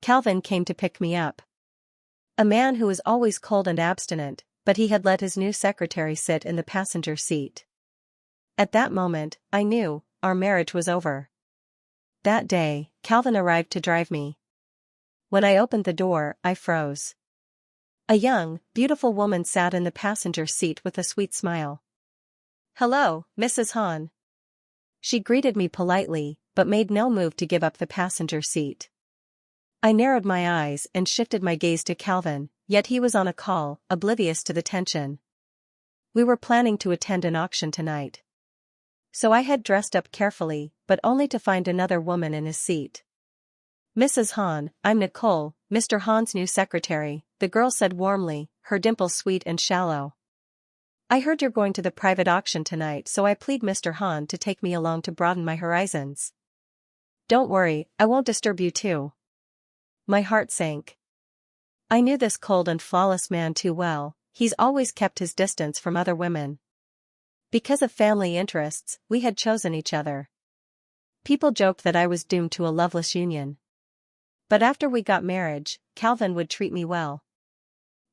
Calvin came to pick me up. A man who was always cold and abstinent, but he had let his new secretary sit in the passenger seat. At that moment, I knew, our marriage was over. That day, Calvin arrived to drive me. When I opened the door, I froze. A young, beautiful woman sat in the passenger seat with a sweet smile. "Hello, Mrs. Hahn." She greeted me politely, but made no move to give up the passenger seat. I narrowed my eyes and shifted my gaze to Calvin, yet he was on a call, oblivious to the tension. We were planning to attend an auction tonight. So I had dressed up carefully, but only to find another woman in his seat. "Mrs. Hahn, I'm Nicole, Mr. Hahn's new secretary," the girl said warmly, her dimples sweet and shallow. "I heard you're going to the private auction tonight, so I plead Mr. Hahn to take me along to broaden my horizons." "Don't worry, I won't disturb you too." My heart sank. I knew this cold and flawless man too well. He's always kept his distance from other women. Because of family interests, we had chosen each other. People joked that I was doomed to a loveless union. But after we got married, Calvin would treat me well.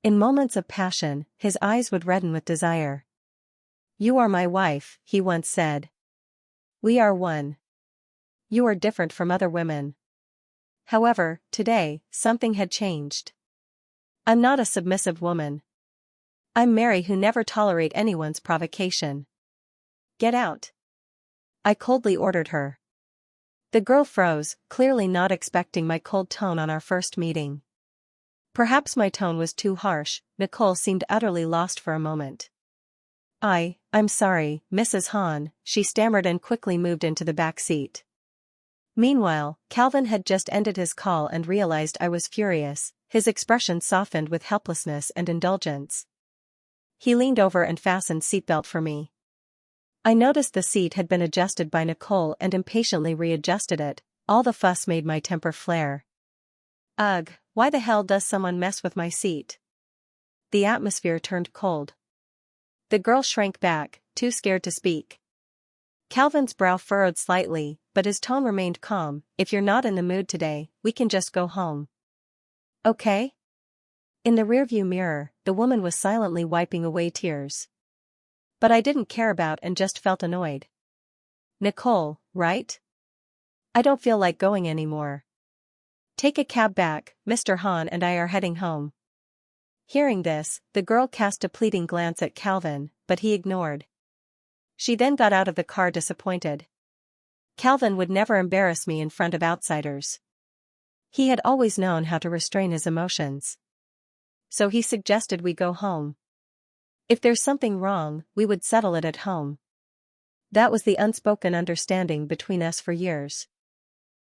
In moments of passion, his eyes would redden with desire. "You are my wife," he once said. "We are one. You are different from other women." However, today, something had changed. I'm not a submissive woman. I'm Mary who never tolerate anyone's provocation. "Get out," I coldly ordered her. The girl froze, clearly not expecting my cold tone on our first meeting. Perhaps my tone was too harsh. Nicole seemed utterly lost for a moment. I'm sorry, Mrs. Hahn," she stammered and quickly moved into the back seat. Meanwhile, Calvin had just ended his call and realized I was furious. His expression softened with helplessness and indulgence. He leaned over and fastened seatbelt for me. I noticed the seat had been adjusted by Nicole and impatiently readjusted it. All the fuss made my temper flare. Ugh, why the hell does someone mess with my seat? The atmosphere turned cold. The girl shrank back, too scared to speak. Calvin's brow furrowed slightly, but his tone remained calm. "If you're not in the mood today, we can just go home. Okay?" In the rearview mirror, the woman was silently wiping away tears. But I didn't care about and just felt annoyed. "Nicole, right? I don't feel like going anymore. Take a cab back, Mr. Hahn and I are heading home." Hearing this, the girl cast a pleading glance at Calvin, but he ignored. She then got out of the car disappointed. Calvin would never embarrass me in front of outsiders. He had always known how to restrain his emotions. So he suggested we go home. If there's something wrong, we would settle it at home. That was the unspoken understanding between us for years.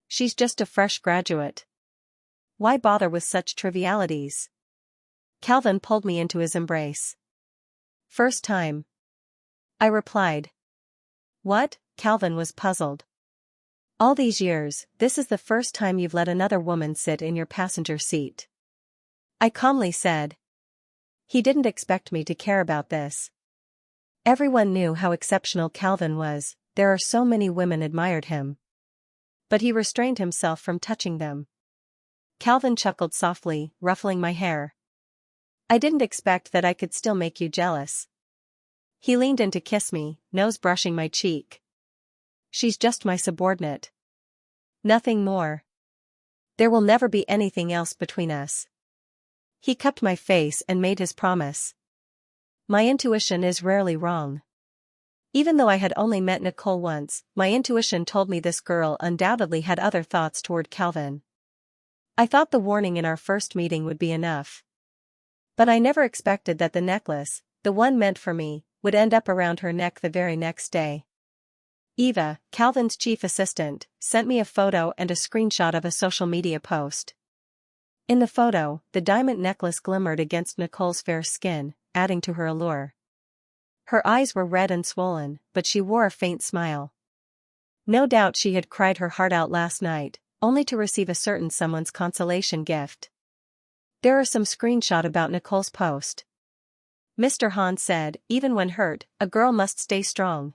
She's just a fresh graduate. Why bother with such trivialities? Calvin pulled me into his embrace. "First time," I replied. "What?" Calvin was puzzled. "All these years, this is the first time you've let another woman sit in your passenger seat," I calmly said. He didn't expect me to care about this. Everyone knew how exceptional Calvin was. There are so many women admired him. But he restrained himself from touching them. Calvin chuckled softly, ruffling my hair. "I didn't expect that I could still make you jealous." He leaned in to kiss me, nose brushing my cheek. "She's just my subordinate. Nothing more. There will never be anything else between us." He cupped my face and made his promise. My intuition is rarely wrong. Even though I had only met Nicole once, my intuition told me this girl undoubtedly had other thoughts toward Calvin. I thought the warning in our first meeting would be enough. But I never expected that the necklace, the one meant for me, would end up around her neck the very next day. Eva, Calvin's chief assistant, sent me a photo and a screenshot of a social media post. In the photo, the diamond necklace glimmered against Nicole's fair skin, adding to her allure. Her eyes were red and swollen, but she wore a faint smile. No doubt she had cried her heart out last night, only to receive a certain someone's consolation gift. There are some screenshots about Nicole's post. Mr. Hahn said, "Even when hurt, a girl must stay strong."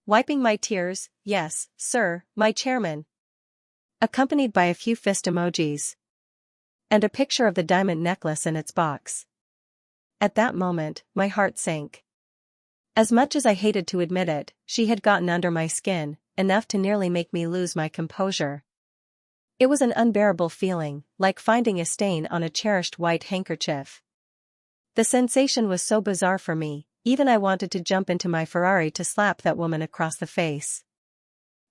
Wiping my tears, "Yes, sir, my chairman." Accompanied by a few fist emojis. And a picture of the diamond necklace in its box. At that moment, my heart sank. As much as I hated to admit it, she had gotten under my skin, enough to nearly make me lose my composure. It was an unbearable feeling, like finding a stain on a cherished white handkerchief. The sensation was so bizarre for me, even I wanted to jump into my Ferrari to slap that woman across the face.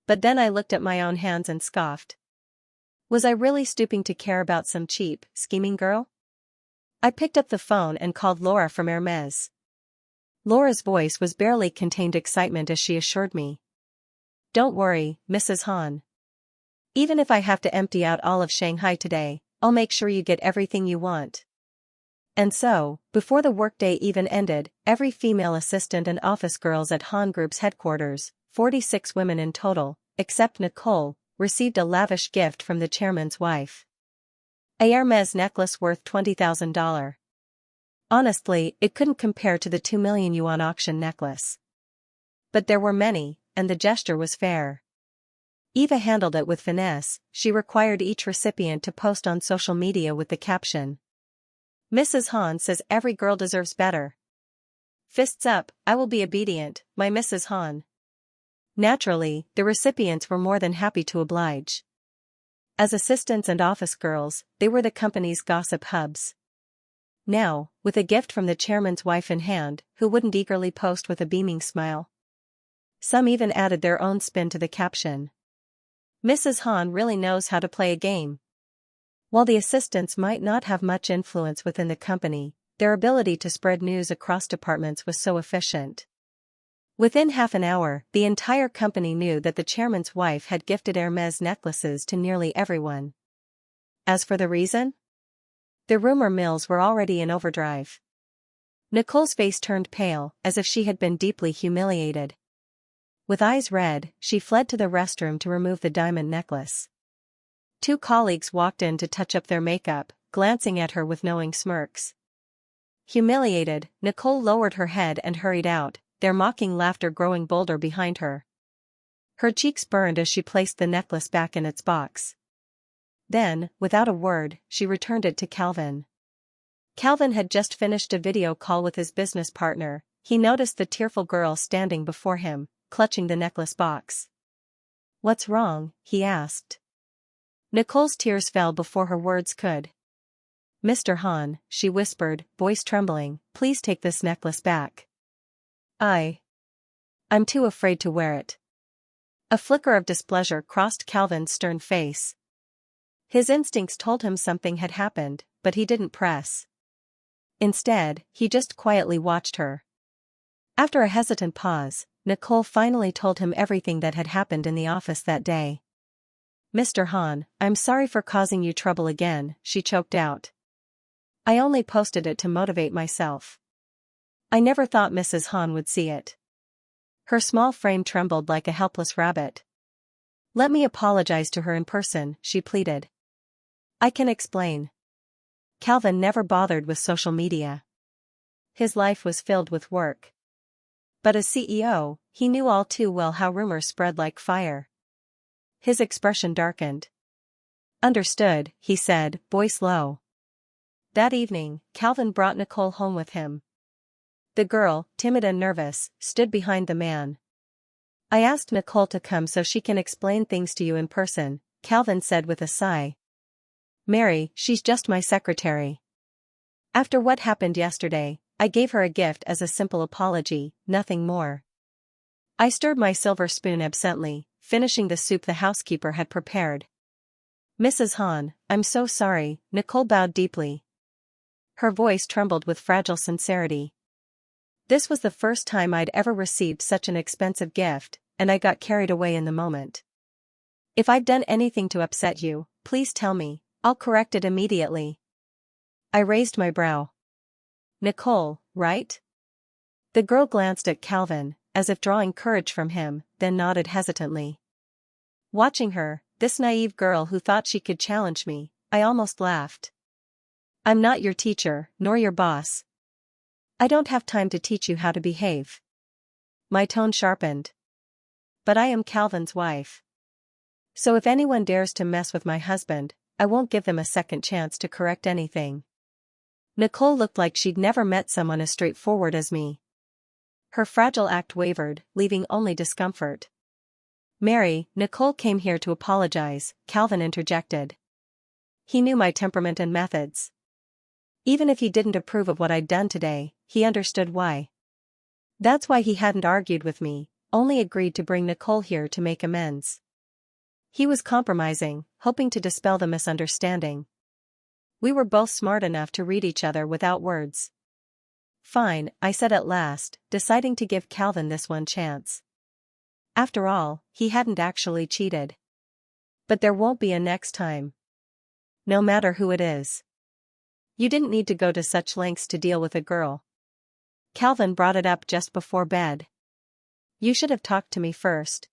But then I looked at my own hands and scoffed. Was I really stooping to care about some cheap, scheming girl? I picked up the phone and called Laura from Hermes. Laura's voice was barely contained excitement as she assured me. Don't worry, Mrs. Han. Even if I have to empty out all of Shanghai today, I'll make sure you get everything you want. And so, before the workday even ended, every female assistant and office girls at Han Group's headquarters, 46 women in total, except Nicole, received a lavish gift from the chairman's wife. A Hermes necklace worth $20,000. Honestly, it couldn't compare to the 2 million yuan auction necklace. But there were many, and the gesture was fair. Eva handled it with finesse. She required each recipient to post on social media with the caption, Mrs. Han says every girl deserves better. Fists up, I will be obedient, my Mrs. Han. Naturally, the recipients were more than happy to oblige. As assistants and office girls, they were the company's gossip hubs. Now, with a gift from the chairman's wife in hand, who wouldn't eagerly post with a beaming smile? Some even added their own spin to the caption. Mrs. Han really knows how to play a game. While the assistants might not have much influence within the company, their ability to spread news across departments was so efficient. Within half an hour, the entire company knew that the chairman's wife had gifted Hermes necklaces to nearly everyone. As for the reason? The rumor mills were already in overdrive. Nicole's face turned pale, as if she had been deeply humiliated. With eyes red, she fled to the restroom to remove the diamond necklace. 2 colleagues walked in to touch up their makeup, glancing at her with knowing smirks. Humiliated, Nicole lowered her head and hurried out, their mocking laughter growing bolder behind her. Her cheeks burned as she placed the necklace back in its box. Then, without a word, she returned it to Calvin. Calvin had just finished a video call with his business partner. He noticed the tearful girl standing before him, clutching the necklace box. What's wrong? He asked. Nicole's tears fell before her words could. Mr. Han, she whispered, voice trembling, please take this necklace back. I'm too afraid to wear it. A flicker of displeasure crossed Calvin's stern face. His instincts told him something had happened, but he didn't press. Instead, he just quietly watched her. After a hesitant pause, Nicole finally told him everything that had happened in the office that day. Mr. Han, I'm sorry for causing you trouble again, she choked out. I only posted it to motivate myself. I never thought Mrs. Han would see it. Her small frame trembled like a helpless rabbit. Let me apologize to her in person, she pleaded. I can explain. Calvin never bothered with social media. His life was filled with work. But as CEO, he knew all too well how rumors spread like fire. His expression darkened. Understood, he said, voice low. That evening, Calvin brought Nicole home with him. The girl, timid and nervous, stood behind the man. I asked Nicole to come so she can explain things to you in person, Calvin said with a sigh. Mary, she's just my secretary. After what happened yesterday, I gave her a gift as a simple apology, nothing more. I stirred my silver spoon absently, finishing the soup the housekeeper had prepared. Mrs. Han, I'm so sorry, Nicole bowed deeply. Her voice trembled with fragile sincerity. This was the first time I'd ever received such an expensive gift, and I got carried away in the moment. If I've done anything to upset you, please tell me, I'll correct it immediately. I raised my brow. Nicole, right? The girl glanced at Calvin, as if drawing courage from him, then nodded hesitantly. Watching her, this naive girl who thought she could challenge me, I almost laughed. I'm not your teacher, nor your boss. I don't have time to teach you how to behave. My tone sharpened. But I am Calvin's wife. So if anyone dares to mess with my husband, I won't give them a second chance to correct anything. Nicole looked like she'd never met someone as straightforward as me. Her fragile act wavered, leaving only discomfort. Mary, Nicole came here to apologize, Calvin interjected. He knew my temperament and methods. Even if he didn't approve of what I'd done today, he understood why. That's why he hadn't argued with me, only agreed to bring Nicole here to make amends. He was compromising, hoping to dispel the misunderstanding. We were both smart enough to read each other without words. Fine, I said at last, deciding to give Calvin this one chance. After all, he hadn't actually cheated. But there won't be a next time. No matter who it is. You didn't need to go to such lengths to deal with a girl. Calvin brought it up just before bed. You should have talked to me first.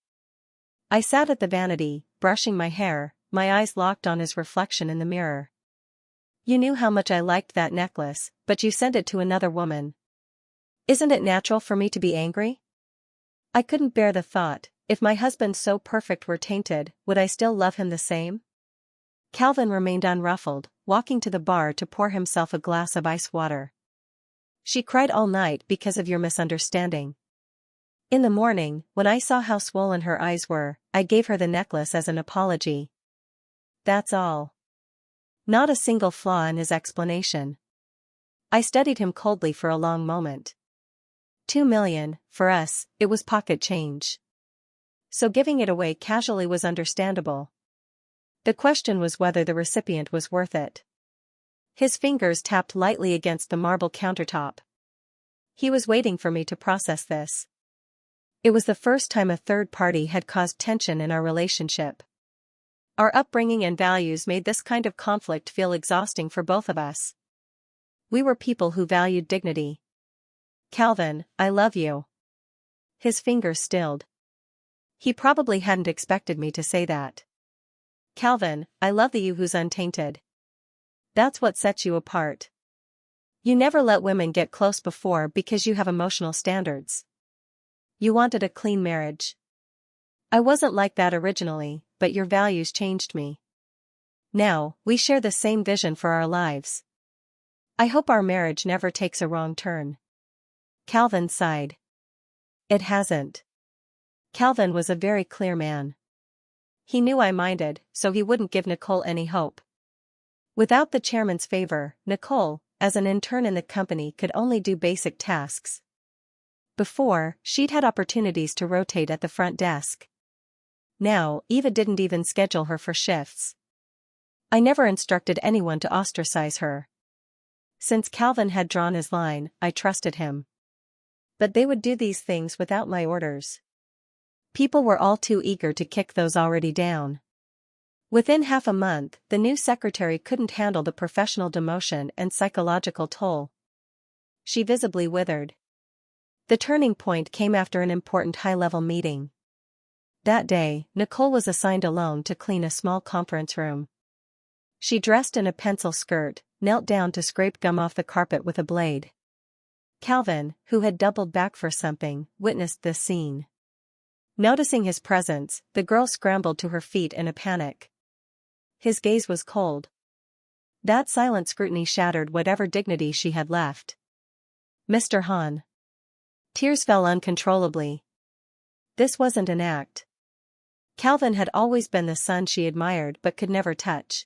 I sat at the vanity, brushing my hair, my eyes locked on his reflection in the mirror. You knew how much I liked that necklace, but you sent it to another woman. Isn't it natural for me to be angry? I couldn't bear the thought, if my husband so perfect were tainted, would I still love him the same? Calvin remained unruffled, walking to the bar to pour himself a glass of ice water. She cried all night because of your misunderstanding. In the morning, when I saw how swollen her eyes were, I gave her the necklace as an apology. That's all. Not a single flaw in his explanation. I studied him coldly for a long moment. 2 million, for us, it was pocket change. So giving it away casually was understandable. The question was whether the recipient was worth it. His fingers tapped lightly against the marble countertop. He was waiting for me to process this. It was the first time a third party had caused tension in our relationship. Our upbringing and values made this kind of conflict feel exhausting for both of us. We were people who valued dignity. Calvin, I love you. His fingers stilled. He probably hadn't expected me to say that. Calvin, I love the you who's untainted. That's what sets you apart. You never let women get close before because you have emotional standards. You wanted a clean marriage. I wasn't like that originally, but your values changed me. Now, we share the same vision for our lives. I hope our marriage never takes a wrong turn. Calvin sighed. It hasn't. Calvin was a very clear man. He knew I minded, so he wouldn't give Nicole any hope. Without the chairman's favor, Nicole, as an intern in the company, could only do basic tasks. Before, she'd had opportunities to rotate at the front desk. Now, Eva didn't even schedule her for shifts. I never instructed anyone to ostracize her. Since Calvin had drawn his line, I trusted him. But they would do these things without my orders. People were all too eager to kick those already down. Within half a month, the new secretary couldn't handle the professional demotion and psychological toll. She visibly withered. The turning point came after an important high-level meeting. That day, Nicole was assigned alone to clean a small conference room. She dressed in a pencil skirt, knelt down to scrape gum off the carpet with a blade. Calvin, who had doubled back for something, witnessed this scene. Noticing his presence, the girl scrambled to her feet in a panic. His gaze was cold. That silent scrutiny shattered whatever dignity she had left. Mr. Hahn. Tears fell uncontrollably. This wasn't an act. Calvin had always been the son she admired but could never touch.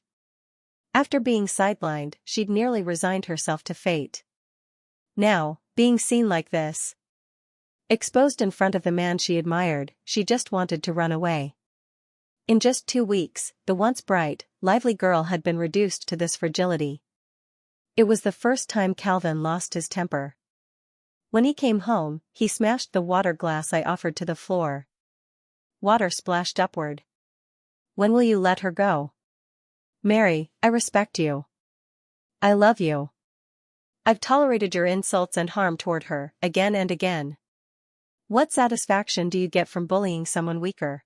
After being sidelined, she'd nearly resigned herself to fate. Now, being seen like this, exposed in front of the man she admired, she just wanted to run away. In just 2 weeks, the once bright, lively girl had been reduced to this fragility. It was the first time Calvin lost his temper. When he came home, he smashed the water glass I offered to the floor. Water splashed upward. When will you let her go? Mary, I respect you. I love you. I've tolerated your insults and harm toward her, again and again. What satisfaction do you get from bullying someone weaker?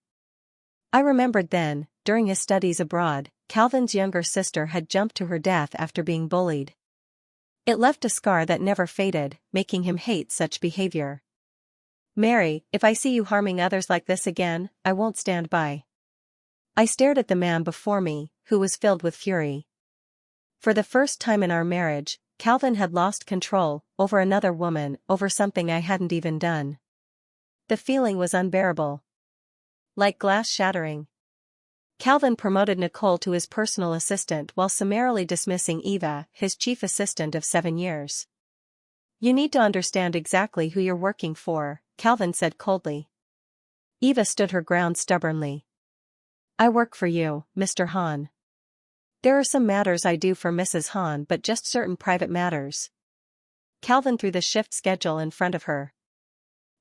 I remembered then, during his studies abroad, Calvin's younger sister had jumped to her death after being bullied. It left a scar that never faded, making him hate such behavior. Mary, if I see you harming others like this again, I won't stand by. I stared at the man before me, who was filled with fury. For the first time in our marriage, Calvin had lost control over another woman, over something I hadn't even done. The feeling was unbearable. Like glass shattering. Calvin promoted Nicole to his personal assistant while summarily dismissing Eva, his chief assistant of 7 years. You need to understand exactly who you're working for, Calvin said coldly. Eva stood her ground stubbornly. I work for you, Mr. Hahn. There are some matters I do for Mrs. Hahn, but just certain private matters. Calvin threw the shift schedule in front of her.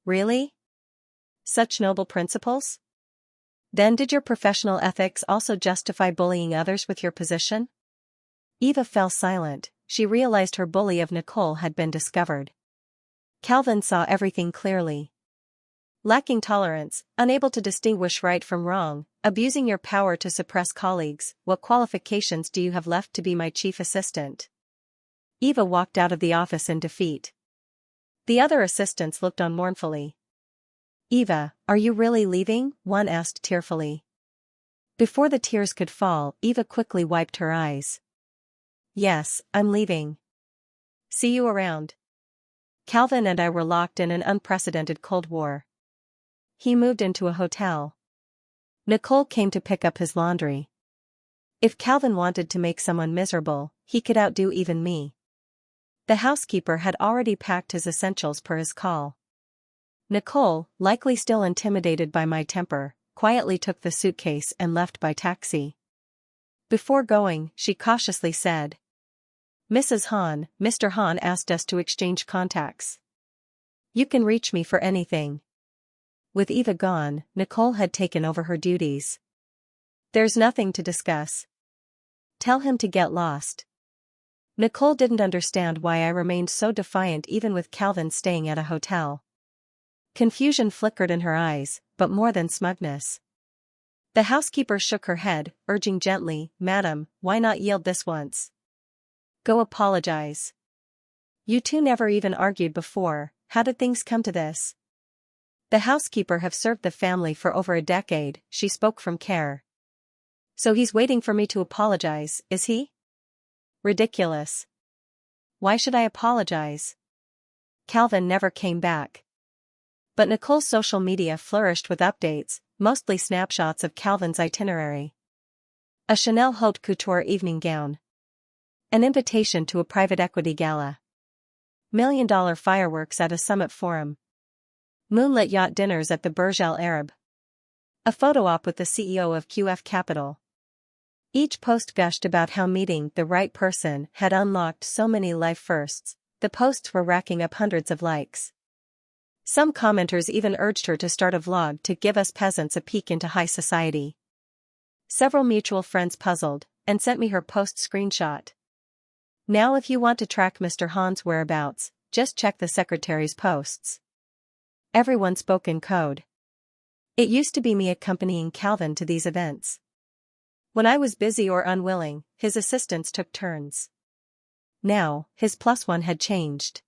Really? Such noble principles? Then did your professional ethics also justify bullying others with your position? Eva fell silent. She realized her bully of Nicole had been discovered. Calvin saw everything clearly. Lacking tolerance, unable to distinguish right from wrong, abusing your power to suppress colleagues, what qualifications do you have left to be my chief assistant? Eva walked out of the office in defeat. The other assistants looked on mournfully. Eva, are you really leaving? One asked tearfully. Before the tears could fall, Eva quickly wiped her eyes. Yes, I'm leaving. See you around. Calvin and I were locked in an unprecedented Cold War. He moved into a hotel. Nicole came to pick up his laundry. If Calvin wanted to make someone miserable, he could outdo even me. The housekeeper had already packed his essentials per his call. Nicole, likely still intimidated by my temper, quietly took the suitcase and left by taxi. Before going, she cautiously said, Mrs. Hahn, Mr. Hahn asked us to exchange contacts. You can reach me for anything. With Eva gone, Nicole had taken over her duties. There's nothing to discuss. Tell him to get lost. Nicole didn't understand why I remained so defiant even with Calvin staying at a hotel. Confusion flickered in her eyes, but more than smugness. The housekeeper shook her head, urging gently, Madam, why not yield this once? Go apologize. You two never even argued before, how did things come to this? The housekeeper have served the family for over a decade, she spoke from care. So he's waiting for me to apologize, is he? Ridiculous. Why should I apologize? Calvin never came back. But Nicole's social media flourished with updates, mostly snapshots of Calvin's itinerary. A Chanel haute couture evening gown. An invitation to a private equity gala. $1 million fireworks at a summit forum. Moonlit yacht dinners at the Burj Al Arab. A photo op with the CEO of QF Capital. Each post gushed about how meeting the right person had unlocked so many life firsts. The posts were racking up hundreds of likes. Some commenters even urged her to start a vlog to give us peasants a peek into high society. Several mutual friends puzzled, and sent me her post screenshot. Now if you want to track Mr. Hahn's whereabouts, just check the secretary's posts. Everyone spoke in code. It used to be me accompanying Calvin to these events. When I was busy or unwilling, his assistants took turns. Now, his +1 had changed.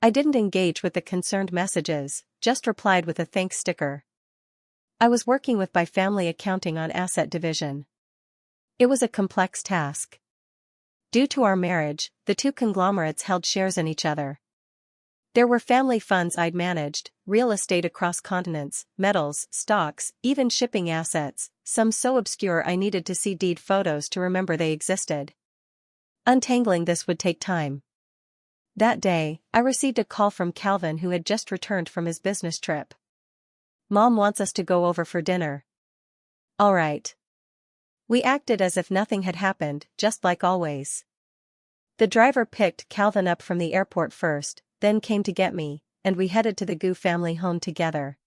I didn't engage with the concerned messages, just replied with a thanks sticker. I was working with my family accounting on asset division. It was a complex task. Due to our marriage, the two conglomerates held shares in each other. There were family funds I'd managed, real estate across continents, metals, stocks, even shipping assets, some so obscure I needed to see deed photos to remember they existed. Untangling this would take time. That day, I received a call from Calvin who had just returned from his business trip. Mom wants us to go over for dinner. All right. We acted as if nothing had happened, just like always. The driver picked Calvin up from the airport first, then came to get me, and we headed to the Gu family home together.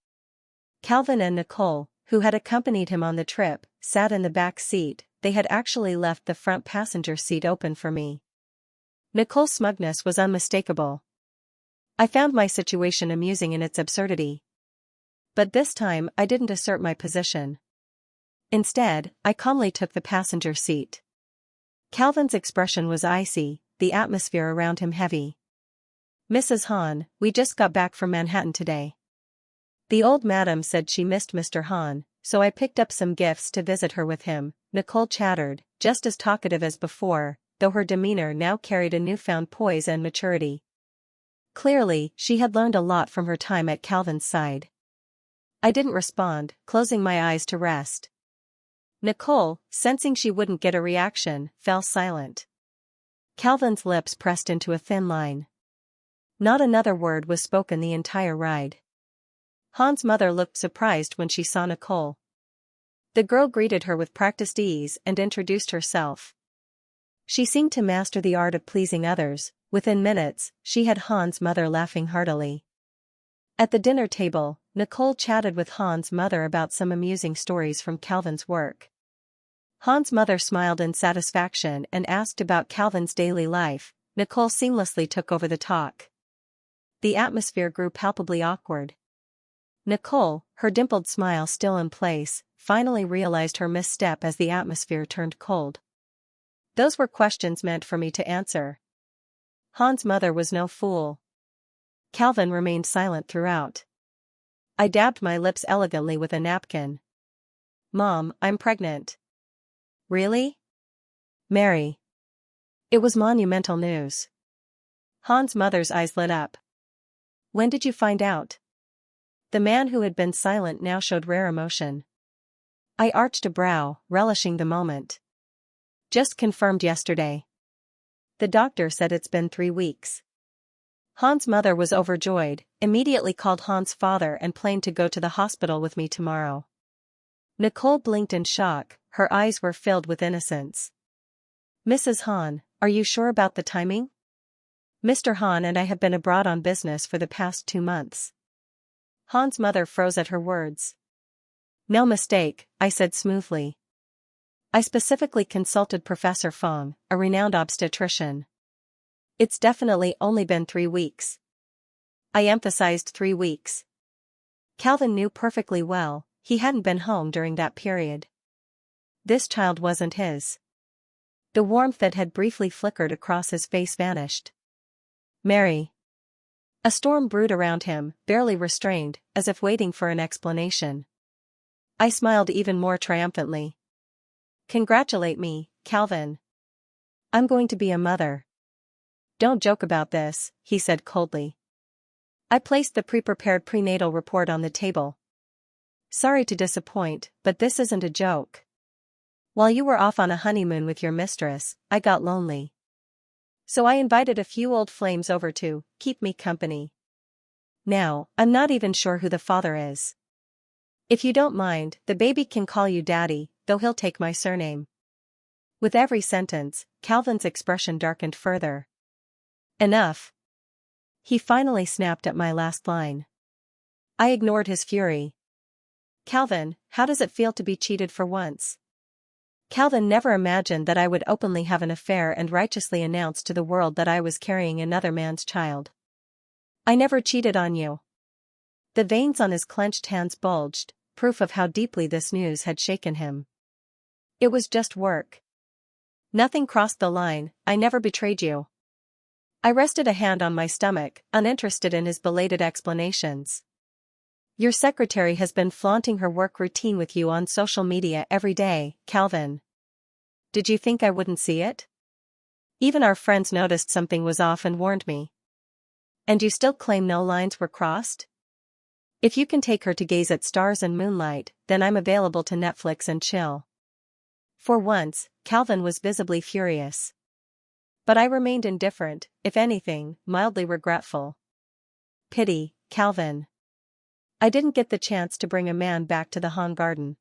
Calvin and Nicole, who had accompanied him on the trip, sat in the back seat. They had actually left the front passenger seat open for me. Nicole's smugness was unmistakable. I found my situation amusing in its absurdity. But this time I didn't assert my position. Instead, I calmly took the passenger seat. Calvin's expression was icy, the atmosphere around him heavy. Mrs. Hahn, we just got back from Manhattan today. The old madam said she missed Mr. Hahn, so I picked up some gifts to visit her with him, Nicole chattered, just as talkative as before, though her demeanor now carried a newfound poise and maturity. Clearly, she had learned a lot from her time at Calvin's side. I didn't respond, closing my eyes to rest. Nicole, sensing she wouldn't get a reaction, fell silent. Calvin's lips pressed into a thin line. Not another word was spoken the entire ride. Han's mother looked surprised when she saw Nicole. The girl greeted her with practiced ease and introduced herself. She seemed to master the art of pleasing others. Within minutes, she had Han's mother laughing heartily. At the dinner table, Nicole chatted with Han's mother about some amusing stories from Calvin's work. Han's mother smiled in satisfaction and asked about Calvin's daily life. Nicole seamlessly took over the talk. The atmosphere grew palpably awkward. Nicole, her dimpled smile still in place, finally realized her misstep as the atmosphere turned cold. Those were questions meant for me to answer. Han's mother was no fool. Calvin remained silent throughout. I dabbed my lips elegantly with a napkin. Mom, I'm pregnant. Really? Mary. It was monumental news. Han's mother's eyes lit up. When did you find out? The man who had been silent now showed rare emotion. I arched a brow, relishing the moment. Just confirmed yesterday. The doctor said it's been 3 weeks. Han's mother was overjoyed, immediately called Han's father and planned to go to the hospital with me tomorrow. Nicole blinked in shock, her eyes were filled with innocence. Mrs. Han, are you sure about the timing? Mr. Han and I have been abroad on business for the past 2 months. Han's mother froze at her words. No mistake, I said smoothly. I specifically consulted Professor Fong, a renowned obstetrician. It's definitely only been 3 weeks. I emphasized 3 weeks. Calvin knew perfectly well, he hadn't been home during that period. This child wasn't his. The warmth that had briefly flickered across his face vanished. Mary. A storm brewed around him, barely restrained, as if waiting for an explanation. I smiled even more triumphantly. Congratulate me, Calvin. I'm going to be a mother. Don't joke about this, he said coldly. I placed the pre-prepared prenatal report on the table. Sorry to disappoint, but this isn't a joke. While you were off on a honeymoon with your mistress, I got lonely. So I invited a few old flames over to keep me company. Now, I'm not even sure who the father is. If you don't mind, the baby can call you Daddy, though he'll take my surname. With every sentence, Calvin's expression darkened further. Enough. He finally snapped at my last line. I ignored his fury. Calvin, how does it feel to be cheated for once? Calvin never imagined that I would openly have an affair and righteously announce to the world that I was carrying another man's child. I never cheated on you. The veins on his clenched hands bulged, proof of how deeply this news had shaken him. It was just work. Nothing crossed the line, I never betrayed you. I rested a hand on my stomach, uninterested in his belated explanations. Your secretary has been flaunting her work routine with you on social media every day, Calvin. Did you think I wouldn't see it? Even our friends noticed something was off and warned me. And you still claim no lines were crossed? If you can take her to gaze at stars and moonlight, then I'm available to Netflix and chill. For once, Calvin was visibly furious. But I remained indifferent, if anything, mildly regretful. Pity, Calvin. I didn't get the chance to bring a man back to the Han garden.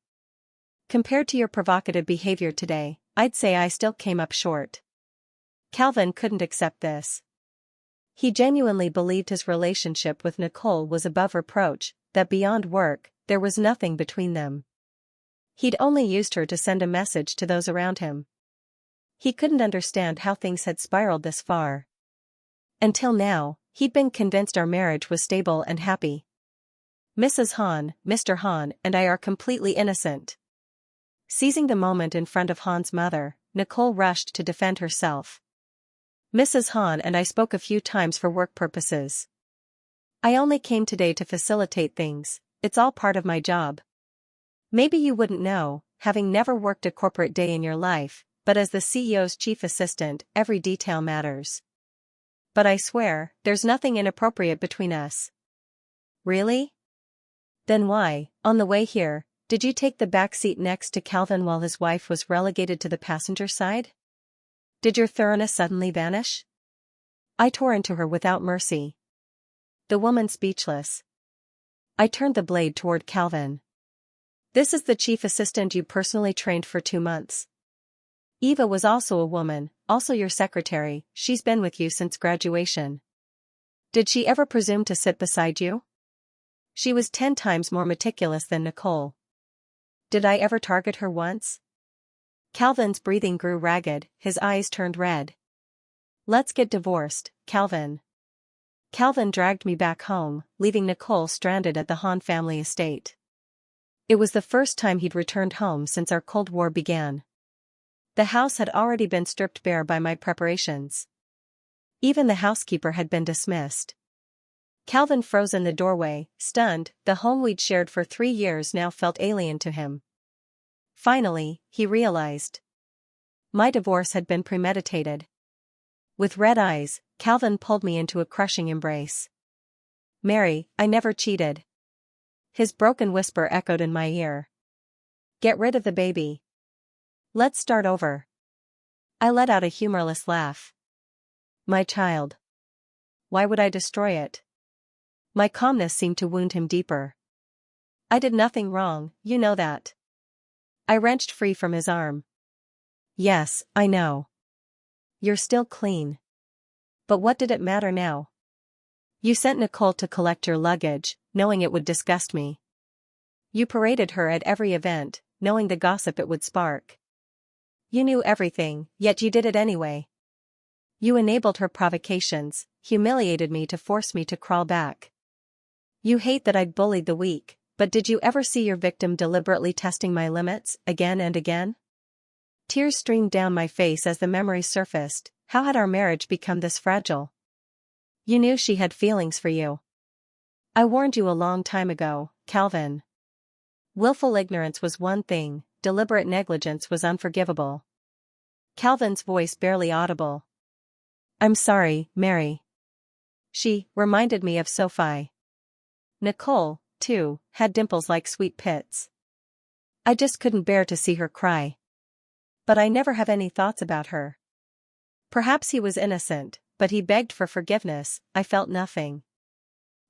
Compared to your provocative behavior today, I'd say I still came up short. Calvin couldn't accept this. He genuinely believed his relationship with Nicole was above reproach, that beyond work, there was nothing between them. He'd only used her to send a message to those around him. He couldn't understand how things had spiraled this far. Until now, he'd been convinced our marriage was stable and happy. Mrs. Han, Mr. Han, and I are completely innocent. Seizing the moment in front of Han's mother, Nicole rushed to defend herself. Mrs. Han and I spoke a few times for work purposes. I only came today to facilitate things, it's all part of my job. Maybe you wouldn't know, having never worked a corporate day in your life, but as the CEO's chief assistant, every detail matters. But I swear, there's nothing inappropriate between us. Really? Then why, on the way here, did you take the back seat next to Calvin while his wife was relegated to the passenger side? Did your thoroughness suddenly vanish? I tore into her without mercy. The woman speechless. I turned the blade toward Calvin. This is the chief assistant you personally trained for 2 months. Eva was also a woman, also your secretary, she's been with you since graduation. Did she ever presume to sit beside you? She was 10 times more meticulous than Nicole. Did I ever target her once? Calvin's breathing grew ragged, his eyes turned red. Let's get divorced, Calvin. Calvin dragged me back home, leaving Nicole stranded at the Hahn family estate. It was the first time he'd returned home since our Cold War began. The house had already been stripped bare by my preparations. Even the housekeeper had been dismissed. Calvin froze in the doorway, stunned. The home we'd shared for 3 years now felt alien to him. Finally, he realized. My divorce had been premeditated. With red eyes, Calvin pulled me into a crushing embrace. Mary, I never cheated. His broken whisper echoed in my ear. Get rid of the baby. Let's start over. I let out a humorless laugh. My child. Why would I destroy it? My calmness seemed to wound him deeper. I did nothing wrong, you know that. I wrenched free from his arm. Yes, I know. You're still clean. But what did it matter now? You sent Nicole to collect your luggage, knowing it would disgust me. You paraded her at every event, knowing the gossip it would spark. You knew everything, yet you did it anyway. You enabled her provocations, humiliated me to force me to crawl back. You hate that I'd bullied the weak, but did you ever see your victim deliberately testing my limits, again and again? Tears streamed down my face as the memory surfaced. How had our marriage become this fragile? You knew she had feelings for you. I warned you a long time ago, Calvin. Willful ignorance was one thing, deliberate negligence was unforgivable. Calvin's voice barely audible. I'm sorry, Mary. She reminded me of Sophie. Nicole, too, had dimples like sweet pits. I just couldn't bear to see her cry. But I never have any thoughts about her. Perhaps he was innocent, but he begged for forgiveness. I felt nothing.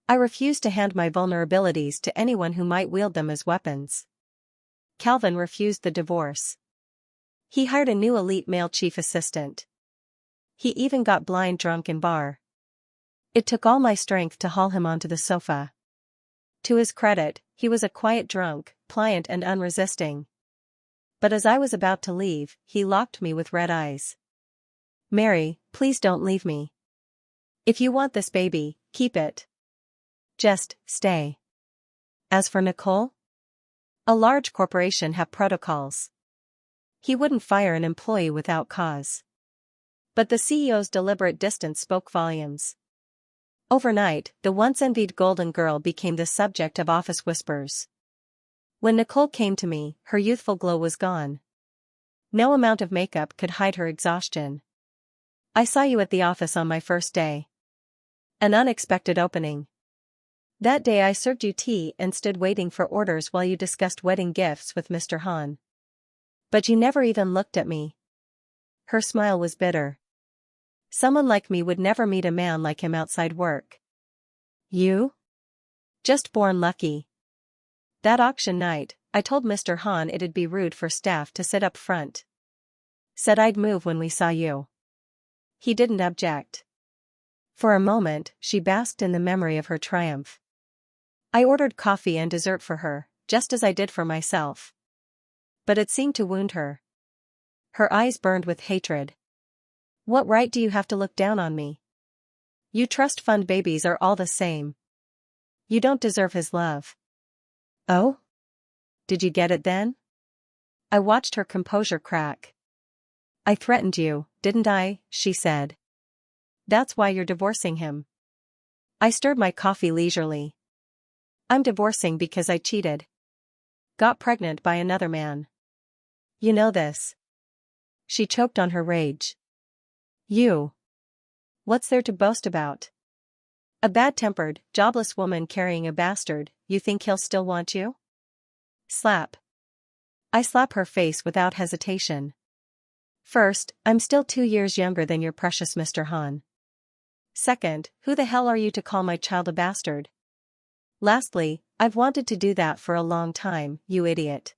I refused to hand my vulnerabilities to anyone who might wield them as weapons. Calvin refused the divorce. He hired a new elite male chief assistant. He even got blind drunk in bar. It took all my strength to haul him onto the sofa. To his credit, he was a quiet drunk, pliant and unresisting. But as I was about to leave, he locked me with red eyes. Mary, please don't leave me. If you want this baby, keep it. Just stay. As for Nicole? A large corporation have protocols. He wouldn't fire an employee without cause. But the CEO's deliberate distance spoke volumes. Overnight, the once envied golden girl became the subject of office whispers. When Nicole came to me, her youthful glow was gone. No amount of makeup could hide her exhaustion. I saw you at the office on my first day. An unexpected opening. That day I served you tea and stood waiting for orders while you discussed wedding gifts with Mr. Hahn. But you never even looked at me. Her smile was bitter. Someone like me would never meet a man like him outside work. You? Just born lucky. That auction night, I told Mr. Hahn it'd be rude for staff to sit up front. Said I'd move when we saw you. He didn't object. For a moment, she basked in the memory of her triumph. I ordered coffee and dessert for her, just as I did for myself. But it seemed to wound her. Her eyes burned with hatred. What right do you have to look down on me? You trust fund babies are all the same. You don't deserve his love. Oh? Did you get it then? I watched her composure crack. I threatened you, didn't I? She said. That's why you're divorcing him. I stirred my coffee leisurely. I'm divorcing because I cheated. Got pregnant by another man. You know this. She choked on her rage. You. What's there to boast about? A bad-tempered, jobless woman carrying a bastard, you think he'll still want you? Slap. I slap her face without hesitation. First, I'm still 2 years younger than your precious Mr. Han. Second, who the hell are you to call my child a bastard? Lastly, I've wanted to do that for a long time, you idiot.